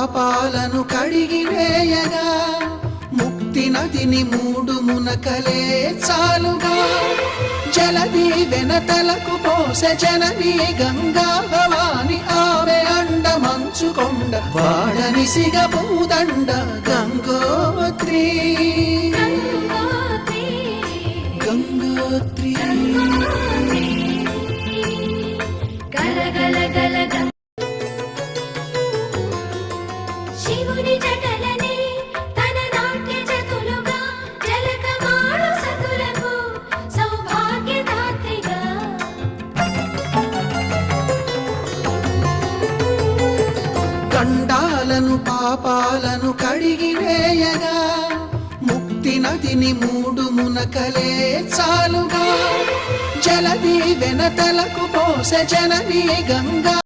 పాపాలను కడిగివేయగా ముక్తి నదిని 3 మునకలే చాలుగా జలది వెనతలకు పోసె జనని గంగా భవాని ఆమె అండ మంచుకొండ వాడని సిగ పూదండ గంగోత్రి గంగోత్రి గల గల గల శివుని జటలనే తన నాట్య చతులుగా జలకమాడు సతులకు సౌభాగ్యదాత్రిగా గండాలను పాపాలను కడిగివేయగా ముక్తి నదిని 3 మునకలే చాలుగా జలది వెనతలకు పోసె జనని గంగా